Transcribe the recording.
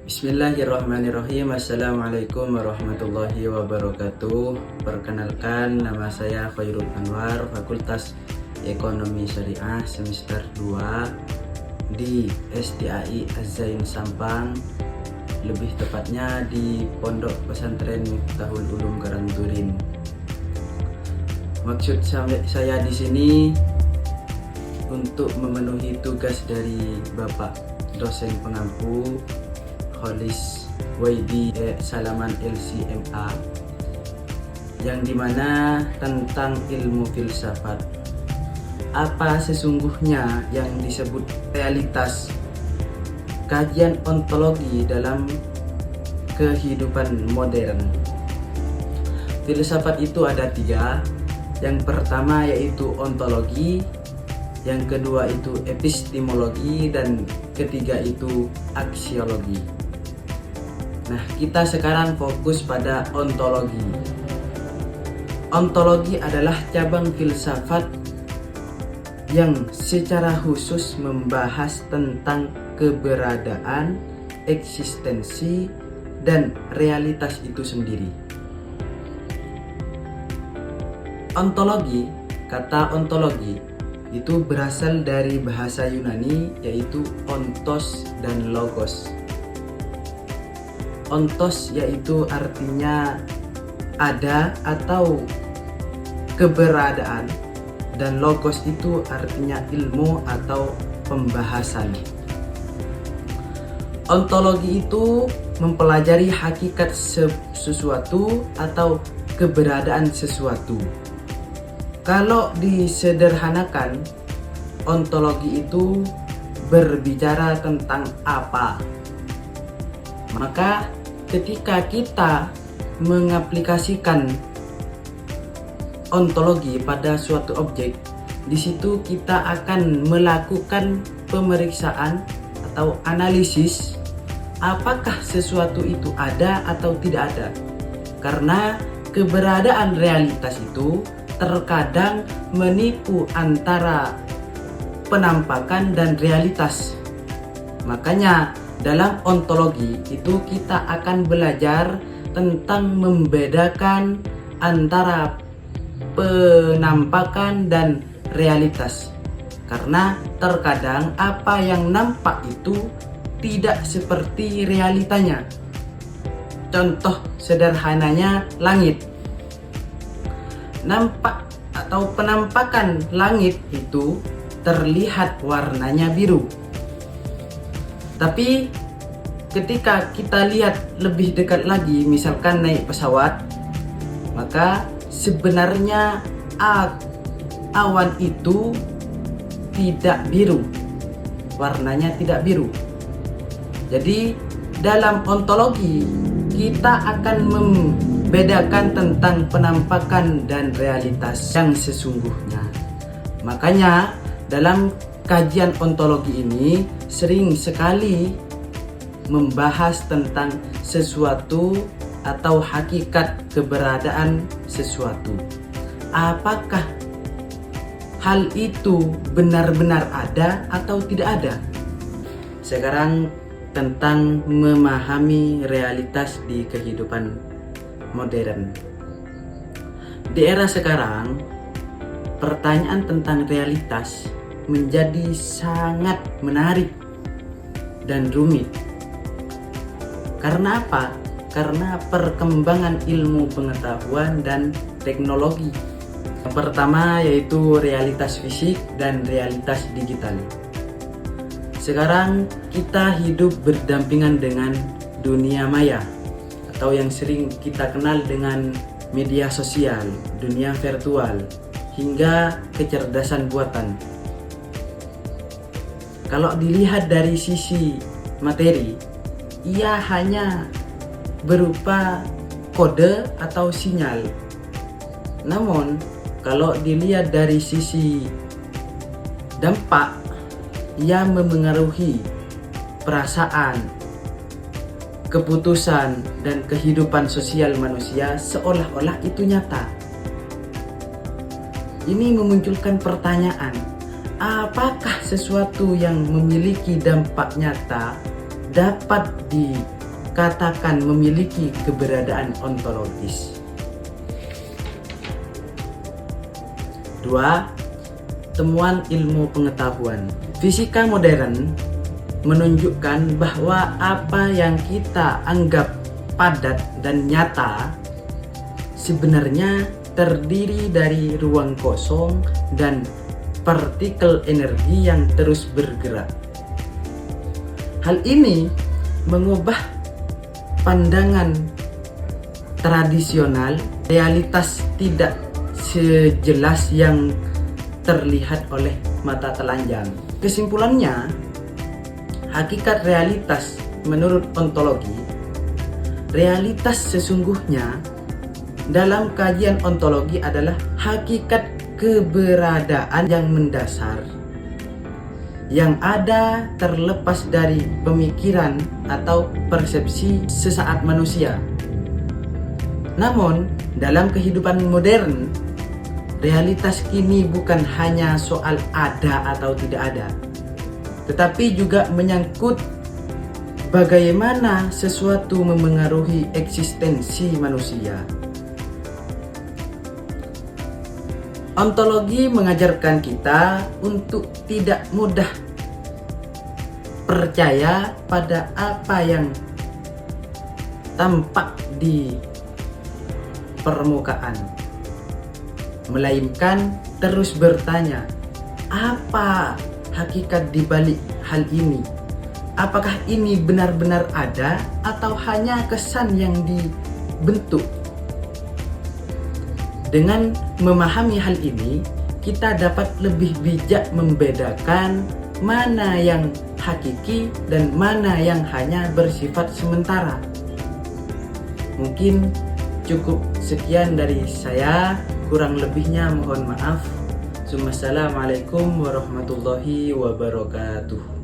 Bismillahirrahmanirrahim. Assalamualaikum warahmatullahi wabarakatuh. Perkenalkan, nama saya Khairul Anwar, Fakultas Ekonomi Syariah semester 2 di SDAI Az-Zain Sampang, lebih tepatnya di Pondok Pesantren Miftahul Ulum Karangturin. Maksud saya di sini untuk memenuhi tugas dari Bapak dosen pengampu Kholis YB Salaman LCMA, yang dimana tentang ilmu filsafat. Apa sesungguhnya yang disebut realitas? Kajian ontologi dalam kehidupan modern. Filsafat itu ada 3. Yang pertama yaitu ontologi, yang kedua itu epistemologi, dan ketiga itu aksiologi. Nah, kita sekarang fokus pada ontologi. Ontologi adalah cabang filsafat yang secara khusus membahas tentang keberadaan, eksistensi, dan realitas itu sendiri. Ontologi, kata ontologi itu berasal dari bahasa Yunani yaitu ontos dan logos. Ontos yaitu artinya ada atau keberadaan, dan logos itu artinya ilmu atau pembahasan. Ontologi itu mempelajari hakikat sesuatu atau keberadaan sesuatu. Kalau disederhanakan, ontologi itu berbicara tentang apa. Maka ketika kita mengaplikasikan ontologi pada suatu objek, di situ kita akan melakukan pemeriksaan atau analisis apakah sesuatu itu ada atau tidak ada. Karena keberadaan realitas itu terkadang menipu antara penampakan dan realitas. Makanya dalam ontologi itu kita akan belajar tentang membedakan antara penampakan dan realitas. Karena terkadang apa yang nampak itu tidak seperti realitanya. Contoh sederhananya langit. Nampak atau penampakan langit itu terlihat warnanya biru. Tapi ketika kita lihat lebih dekat lagi, misalkan naik pesawat, maka sebenarnya awan itu tidak biru, warnanya tidak biru. Jadi dalam ontologi kita akan membedakan tentang penampakan dan realitas yang sesungguhnya. Makanya dalam kajian ontologi ini sering sekali membahas tentang sesuatu atau hakikat keberadaan sesuatu. Apakah hal itu benar-benar ada atau tidak ada? Sekarang tentang memahami realitas di kehidupan modern. Di era sekarang, pertanyaan tentang realitas menjadi sangat menarik dan rumit. Karena apa? Karena perkembangan ilmu pengetahuan dan teknologi. Yang pertama yaitu realitas fisik dan realitas digital. Sekarang kita hidup berdampingan dengan dunia maya atau yang sering kita kenal dengan media sosial, dunia virtual, hingga kecerdasan buatan. Kalau dilihat dari sisi materi, ia hanya berupa kode atau sinyal. Namun, kalau dilihat dari sisi dampak, ia memengaruhi perasaan, keputusan, dan kehidupan sosial manusia seolah-olah itu nyata. Ini memunculkan pertanyaan, apakah sesuatu yang memiliki dampak nyata dapat dikatakan memiliki keberadaan ontologis. 2. Temuan ilmu pengetahuan. Fisika modern menunjukkan bahwa apa yang kita anggap padat dan nyata sebenarnya terdiri dari ruang kosong dan partikel energi yang terus bergerak. Hal ini mengubah pandangan tradisional realitas tidak sejelas yang terlihat oleh mata telanjang. Kesimpulannya, hakikat realitas menurut ontologi, realitas sesungguhnya dalam kajian ontologi adalah hakikat keberadaan yang mendasar yang ada terlepas dari pemikiran atau persepsi sesaat manusia. Namun, dalam kehidupan modern, realitas kini bukan hanya soal ada atau tidak ada, tetapi juga menyangkut bagaimana sesuatu memengaruhi eksistensi manusia. Ontologi mengajarkan kita untuk tidak mudah percaya pada apa yang tampak di permukaan, melainkan terus bertanya, apa hakikat di balik hal ini? Apakah ini benar-benar ada atau hanya kesan yang dibentuk? Dengan memahami hal ini, kita dapat lebih bijak membedakan mana yang hakiki dan mana yang hanya bersifat sementara. Mungkin cukup sekian dari saya, kurang lebihnya mohon maaf. Wassalamualaikum warahmatullahi wabarakatuh.